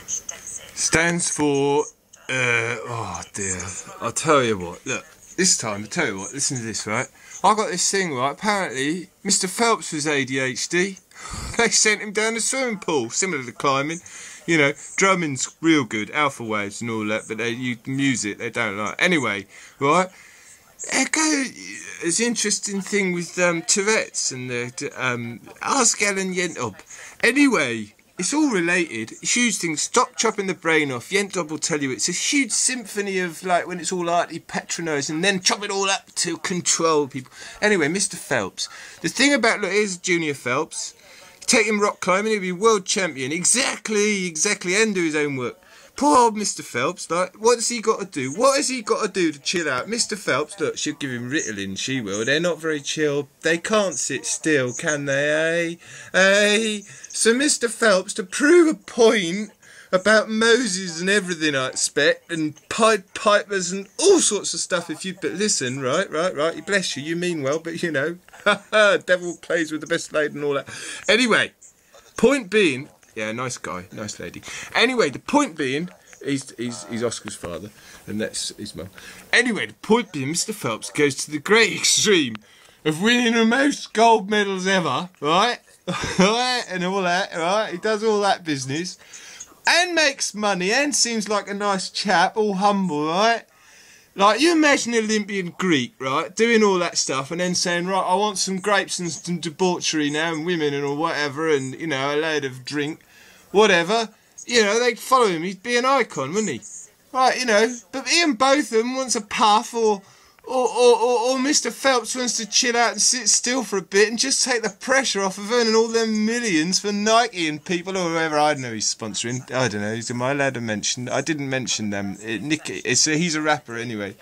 Stands for, oh dear, I'll tell you what, look, this time, I'll tell you what, listen to this, right? I got this thing, right, apparently, Mr. Phelps was ADHD. They sent him down the swimming pool, similar to climbing. You know, drumming's real good, alpha waves and all that, but they use music they don't like. Anyway, right, it's an interesting thing with Tourette's and the, ask Ellen Yentob. Anyway, it's all related. Huge thing. Stop chopping the brain off. Yentob will tell you it's a huge symphony of, like, when it's all arty patronised and then chop it all up to control people. Anyway, Mr. Phelps. The thing about, look, here's Junior Phelps. Take him rock climbing, he'll be world champion. Exactly, and do his own work. Poor old Mr. Phelps, like, what has he got to do? What has he got to do to chill out? Mr. Phelps, look, she'll give him Ritalin, she will. They're not very chill. They can't sit still, can they, eh? So Mr. Phelps, to prove a point about Moses and everything, I expect, and Pied Pipers and all sorts of stuff, if you but listen, right, bless you, you mean well, but you know, devil plays with the best lady and all that. Anyway, point being, yeah, nice guy, nice lady. Anyway, the point being, he's Oscar's father, and that's his mum. Anyway, the point being, Mr. Phelps goes to the great extreme of winning the most gold medals ever, right? Right, and all that, right? He does all that business. And makes money, and seems like a nice chap, all humble, right? Like, you imagine an Olympian Greek, right, doing all that stuff, and then saying, right, I want some grapes and some debauchery now, and women and all whatever, and, you know, a load of drink, whatever. You know, they'd follow him, he'd be an icon, wouldn't he? Right, you know, but Ian Botham wants a puff, or Mr. Phelps wants to chill out and sit still for a bit and just take the pressure off of earning all them millions for Nike and people or whoever. I don't know he's sponsoring. I don't know. Am I allowed to mention? I didn't mention them. Nicky. He's a rapper anyway.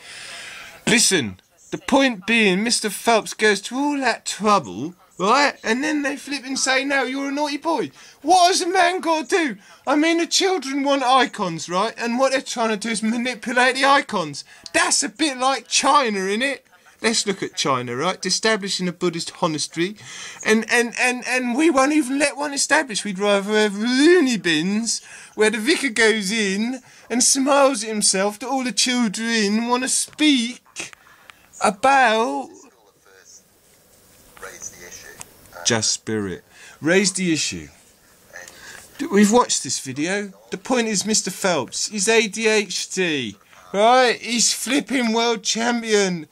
Listen, the point being, Mr. Phelps goes to all that trouble, right? And then they flip and say, no, you're a naughty boy. What has a man got to do? I mean, the children want icons, right? And what they're trying to do is manipulate the icons. That's a bit like China, innit? Let's look at China, right? Establishing a Buddhist monastery. And we won't even let one establish. We'd rather have loony bins where the vicar goes in and smiles at himself that all the children want to speak about. Just spirit. Raise the issue. We've watched this video. The point is Mr. Phelps. He's ADHD. Right? He's flipping world champion.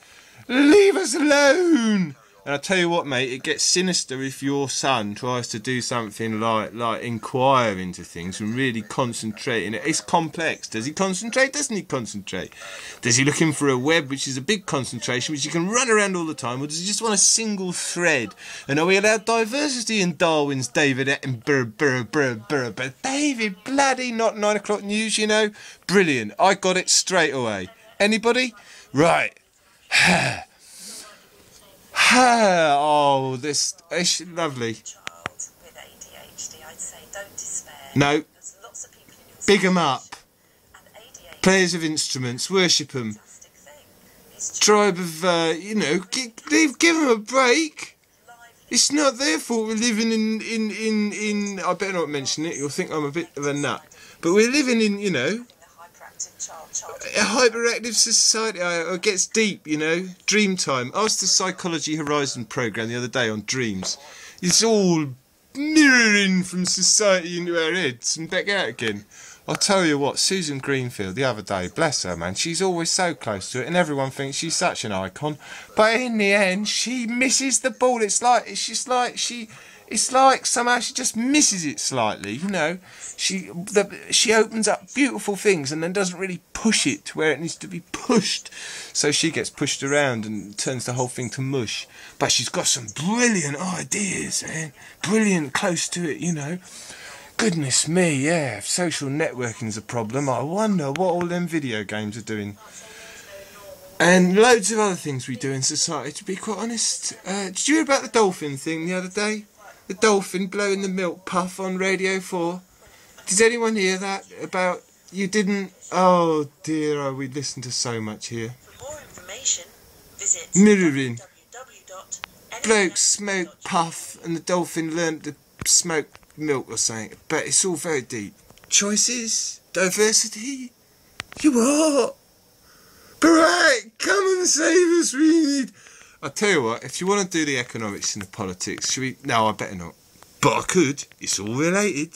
Leave us alone. And I tell you what, mate, it gets sinister if your son tries to do something like inquire into things and really concentrate in it. It's complex. Does he concentrate? Doesn't he concentrate? Does he looking for a web, which is a big concentration, which you can run around all the time, or does he just want a single thread? And are we allowed diversity in Darwin's David Attenborough? But David bloody not 9 o'clock news, you know? Brilliant. I got it straight away. Anybody? Right. Oh, this is lovely. With ADHD, I'd say don't despair. No. Lots of people in your big 'em up. ADHD, players of instruments, worship them. Tribe of, you know, give them a break. It's not their fault we're living in. I better not mention it. You'll think I'm a bit of a nut, but we're living in, you know, a hyperactive society. It gets deep, you know. Dream time. I asked the Psychology Horizon programme the other day on dreams. It's all mirroring from society into our heads and back out again. I'll tell you what, Susan Greenfield the other day, bless her, man, she's always so close to it and everyone thinks she's such an icon, but in the end she misses the ball. It's like somehow she just misses it slightly, you know. She opens up beautiful things and then doesn't really push it to where it needs to be pushed. So she gets pushed around and turns the whole thing to mush. But she's got some brilliant ideas, man. Brilliant, close to it, you know. Goodness me, yeah, if social networking's a problem, I wonder what all them video games are doing. And loads of other things we do in society, to be quite honest. Did you hear about the dolphin thing the other day? The dolphin blowing the milk puff on Radio 4. Did anyone hear that? About... You didn't? Oh dear, oh, we listen to so much here. For more information, visit mirroring. Bloke smoke puff and the dolphin learnt to smoke milk or something. But it's all very deep. choices, diversity. You are. Barack, come and save us. We need. I'll tell you what, if you want to do the economics and the politics, should we? No, I better not. But I could. It's all related.